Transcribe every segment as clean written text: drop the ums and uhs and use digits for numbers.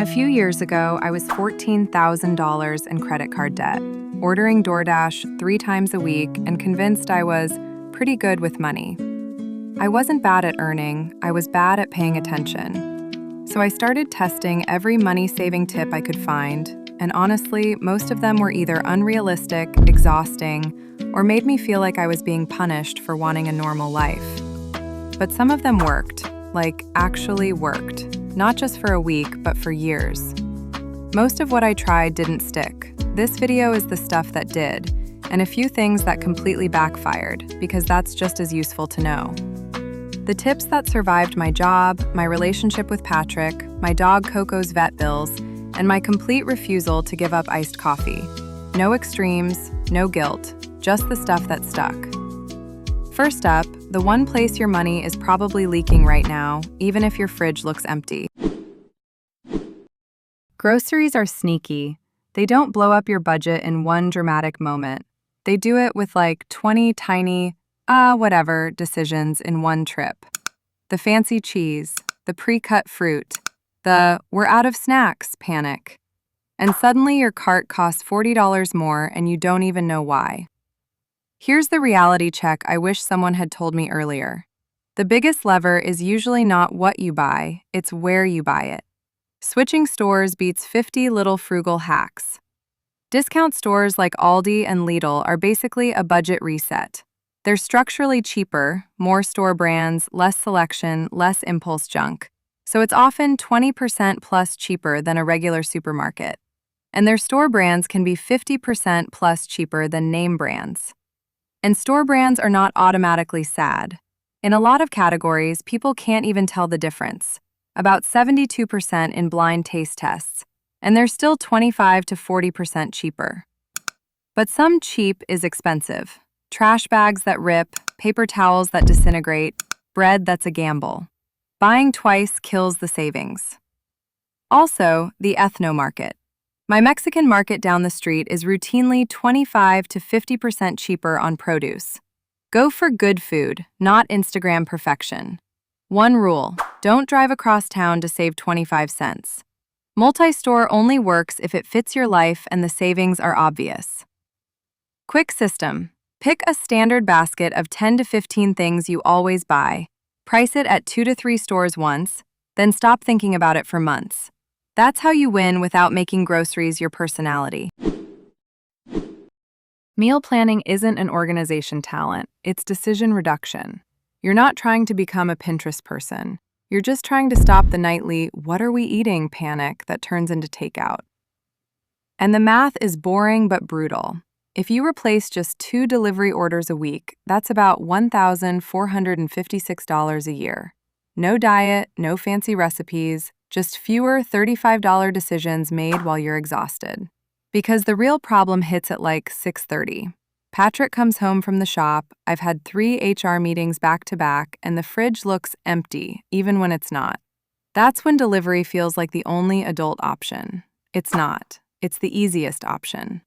A few years ago, I was $14,000 in credit card debt, ordering DoorDash 3 times a week and convinced I was pretty good with money. I wasn't bad at earning, I was bad at paying attention. So I started testing every money-saving tip I could find, and honestly, most of them were either unrealistic, exhausting, or made me feel like I was being punished for wanting a normal life. But some of them worked, like actually worked. Not just for a week, but for years. Most of what I tried didn't stick. This video is the stuff that did, and a few things that completely backfired, because that's just as useful to know. The tips that survived my job, my relationship with Patrick, my dog Coco's vet bills, and my complete refusal to give up iced coffee. No extremes, no guilt, just the stuff that stuck. First up, the one place your money is probably leaking right now, even if your fridge looks empty. Groceries are sneaky. They don't blow up your budget in one dramatic moment. They do it with like 20 tiny, whatever decisions in one trip. The fancy cheese, the pre-cut fruit, the we're out of snacks panic. And suddenly your cart costs $40 more and you don't even know why. Here's the reality check I wish someone had told me earlier. The biggest lever is usually not what you buy, it's where you buy it. Switching stores beats 50 little frugal hacks. Discount stores like Aldi and Lidl are basically a budget reset. They're structurally cheaper, more store brands, less selection, less impulse junk. So it's often 20% plus cheaper than a regular supermarket. And their store brands can be 50% plus cheaper than name brands. And store brands are not automatically sad. In a lot of categories, people can't even tell the difference, about 72% in blind taste tests, and they're still 25 to 40% cheaper. But some cheap is expensive. Trash bags that rip, paper towels that disintegrate, bread that's a gamble. Buying twice kills the savings. Also, the ethno market. My Mexican market down the street is routinely 25 to 50% cheaper on produce. Go for good food, not Instagram perfection. One rule, don't drive across town to save 25 cents. Multi-store only works if it fits your life and the savings are obvious. Quick system. Pick a standard basket of 10 to 15 things you always buy. Price it at 2 to 3 stores once, then stop thinking about it for months. That's how you win without making groceries your personality. Meal planning isn't an organization talent, it's decision reduction. You're not trying to become a Pinterest person. You're just trying to stop the nightly, what are we eating panic that turns into takeout. And the math is boring but brutal. If you replace just 2 delivery orders a week, that's about $1,456 a year. No diet, no fancy recipes, just fewer $35 decisions made while you're exhausted. Because the real problem hits at like 6:30. Patrick comes home from the shop, I've had 3 HR meetings back to back, and the fridge looks empty, even when it's not. That's when delivery feels like the only adult option. It's not. It's the easiest option.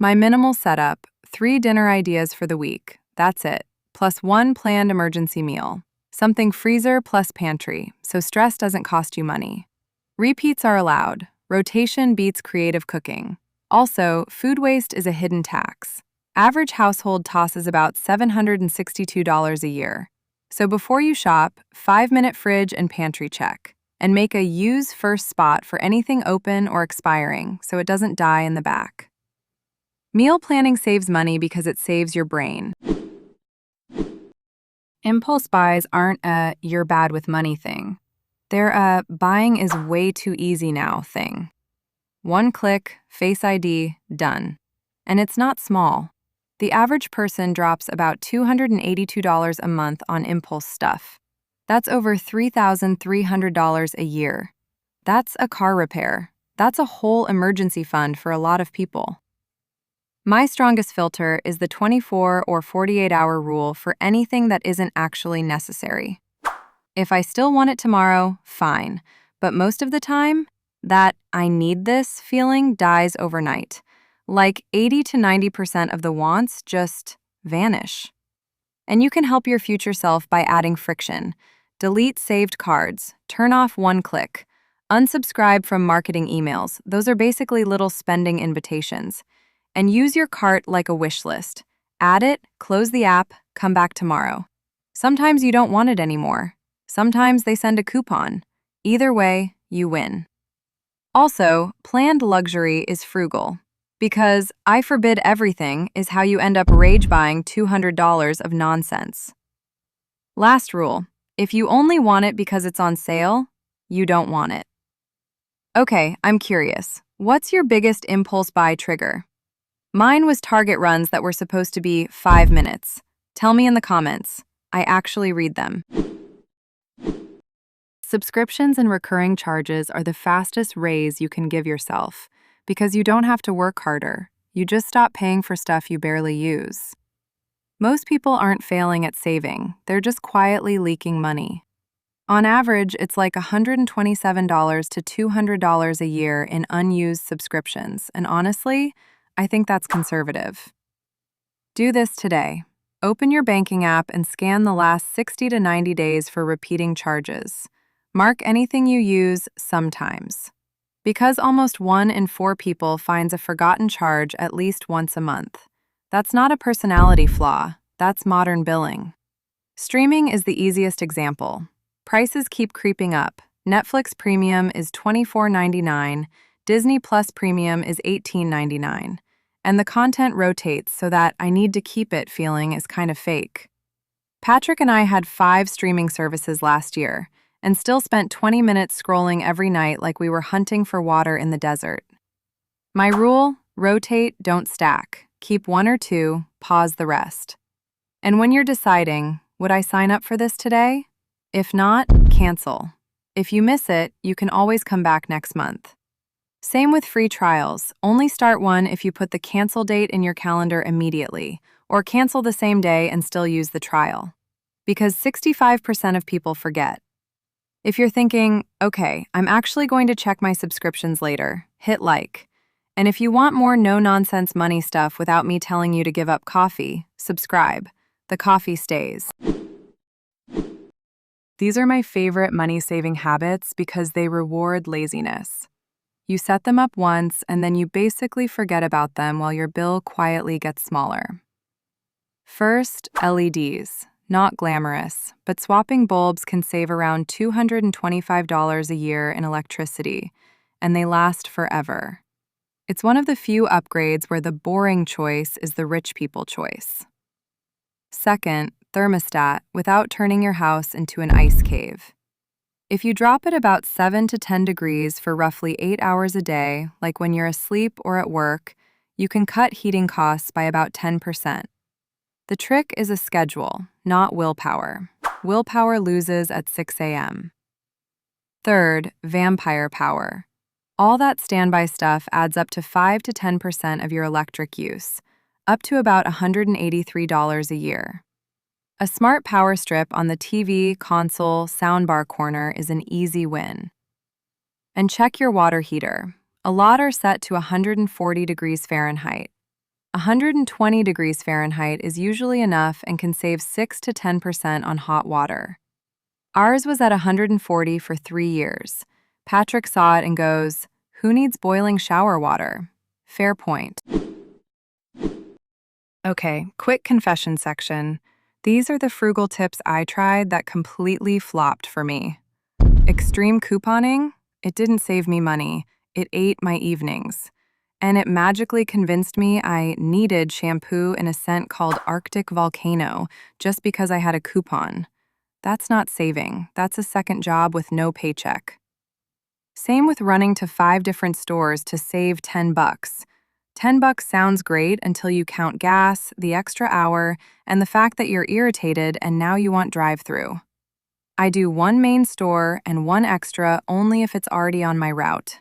My minimal setup, 3 dinner ideas for the week, that's it, plus 1 planned emergency meal. Something freezer plus pantry, so stress doesn't cost you money. Repeats are allowed. Rotation beats creative cooking. Also, food waste is a hidden tax. Average household tosses about $762 a year. So before you shop, 5-minute fridge and pantry check. And make a use first spot for anything open or expiring so it doesn't die in the back. Meal planning saves money because it saves your brain. Impulse buys aren't a you're bad with money thing. They're a buying is way too easy now thing. One click, Face ID, done. And it's not small. The average person drops about $282 a month on impulse stuff. That's over $3,300 a year. That's a car repair. That's a whole emergency fund for a lot of people. My strongest filter is the 24 or 48-hour rule for anything that isn't actually necessary. If I still want it tomorrow, fine. But most of the time, that I need this feeling dies overnight. Like 80 to 90% of the wants just vanish. And you can help your future self by adding friction. Delete saved cards, turn off one click, Unsubscribe from marketing emails. Those are basically little spending invitations. And use your cart like a wish list. Add it, close the app, come back tomorrow. Sometimes you don't want it anymore. Sometimes they send a coupon. Either way, you win. Also, planned luxury is frugal. Because I forbid everything is how you end up rage buying $200 of nonsense. Last rule, if you only want it because it's on sale, you don't want it. Okay, I'm curious. What's your biggest impulse buy trigger? Mine was Target runs that were supposed to be 5 minutes. Tell me in the comments. I actually read them. Subscriptions and recurring charges are the fastest raise you can give yourself because you don't have to work harder. You just stop paying for stuff you barely use. Most people aren't failing at saving, they're just quietly leaking money. On average, it's like $127 to $200 a year in unused subscriptions, and honestly, I think that's conservative. Do this today. Open your banking app and scan the last 60 to 90 days for repeating charges. Mark anything you use sometimes. Because almost 1 in 4 people finds a forgotten charge at least once a month. That's not a personality flaw, that's modern billing. Streaming is the easiest example. Prices keep creeping up. Netflix Premium is $24.99, Disney Plus Premium is $18.99, and the content rotates so that I need to keep it feeling is kind of fake. Patrick and I had 5 streaming services last year, and still spent 20 minutes scrolling every night like we were hunting for water in the desert. My rule, rotate, don't stack. Keep 1 or 2, pause the rest. And when you're deciding, would I sign up for this today? If not, cancel. If you miss it, you can always come back next month. Same with free trials. Only start one if you put the cancel date in your calendar immediately, or cancel the same day and still use the trial. Because 65% of people forget. If you're thinking, okay, I'm actually going to check my subscriptions later, hit like. And if you want more no-nonsense money stuff without me telling you to give up coffee, subscribe. The coffee stays. These are my favorite money-saving habits because they reward laziness. You set them up once and then you basically forget about them while your bill quietly gets smaller. First, LEDs. Not glamorous, but swapping bulbs can save around $225 a year in electricity, and they last forever. It's one of the few upgrades where the boring choice is the rich people choice. Second, thermostat without turning your house into an ice cave. If you drop it about 7 to 10 degrees for roughly 8 hours a day, like when you're asleep or at work, you can cut heating costs by about 10%. The trick is a schedule, not willpower. Willpower loses at 6 a.m. Third, vampire power. All that standby stuff adds up to 5 to 10% of your electric use, up to about $183 a year. A smart power strip on the TV, console, soundbar corner is an easy win. And check your water heater. A lot are set to 140 degrees Fahrenheit. 120 degrees Fahrenheit is usually enough and can save 6 to 10% on hot water. Ours was at 140 for 3 years. Patrick saw it and goes, "Who needs boiling shower water?" Fair point. Okay, quick confession section. These are the frugal tips I tried that completely flopped for me. Extreme couponing? It didn't save me money. It ate my evenings. And it magically convinced me I needed shampoo in a scent called Arctic Volcano just because I had a coupon. That's not saving. That's a second job with no paycheck. Same with running to 5 different stores to save $10. $10 sounds great until you count gas, the extra hour, and the fact that you're irritated and now you want drive-through. I do 1 main store and 1 extra only if it's already on my route.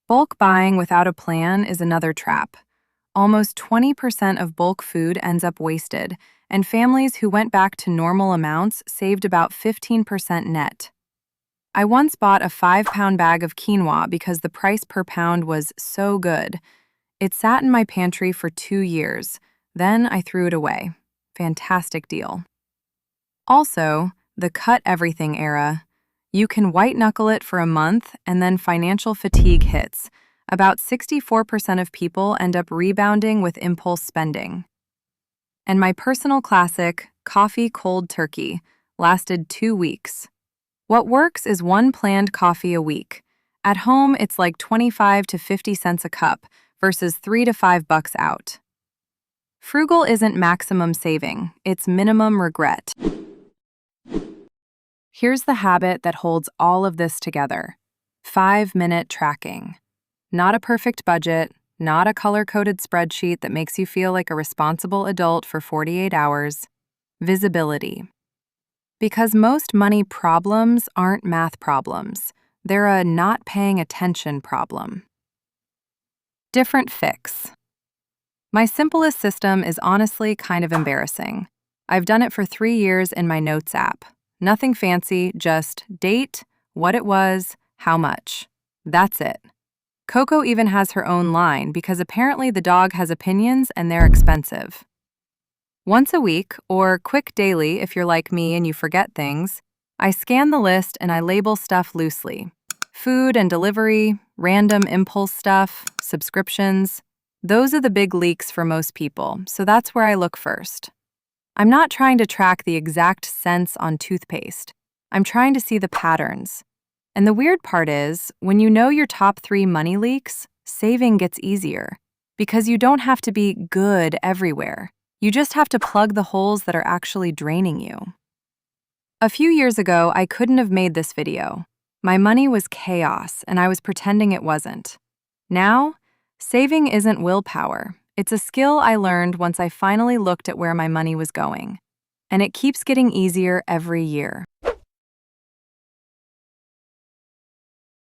Bulk buying without a plan is another trap. Almost 20% of bulk food ends up wasted, and families who went back to normal amounts saved about 15% net. I once bought a 5-pound bag of quinoa because the price per pound was so good. It sat in my pantry for 2 years. Then I threw it away. Fantastic deal. Also, the cut everything era. You can white-knuckle it for a month, and then financial fatigue hits. About 64% of people end up rebounding with impulse spending. And my personal classic, coffee cold turkey, lasted 2 weeks. What works is one planned coffee a week. At home, it's like 25 to 50 cents a cup versus $3 to $5 out. Frugal isn't maximum saving, it's minimum regret. Here's the habit that holds all of this together. 5-minute tracking. Not a perfect budget, not a color-coded spreadsheet that makes you feel like a responsible adult for 48 hours. Visibility. Because most money problems aren't math problems. They're a not paying attention problem. Different fix. My simplest system is honestly kind of embarrassing. I've done it for 3 years in my Notes app. Nothing fancy, just date, what it was, how much. That's it. Coco even has her own line because apparently the dog has opinions and they're expensive. Once a week, or quick daily if you're like me and you forget things, I scan the list and I label stuff loosely. Food and delivery, random impulse stuff, subscriptions. Those are the big leaks for most people, so that's where I look first. I'm not trying to track the exact cents on toothpaste. I'm trying to see the patterns. And the weird part is, when you know your top 3 money leaks, saving gets easier. Because you don't have to be good everywhere. You just have to plug the holes that are actually draining you. A few years ago, I couldn't have made this video. My money was chaos, and I was pretending it wasn't. Now, saving isn't willpower. It's a skill I learned once I finally looked at where my money was going. And it keeps getting easier every year.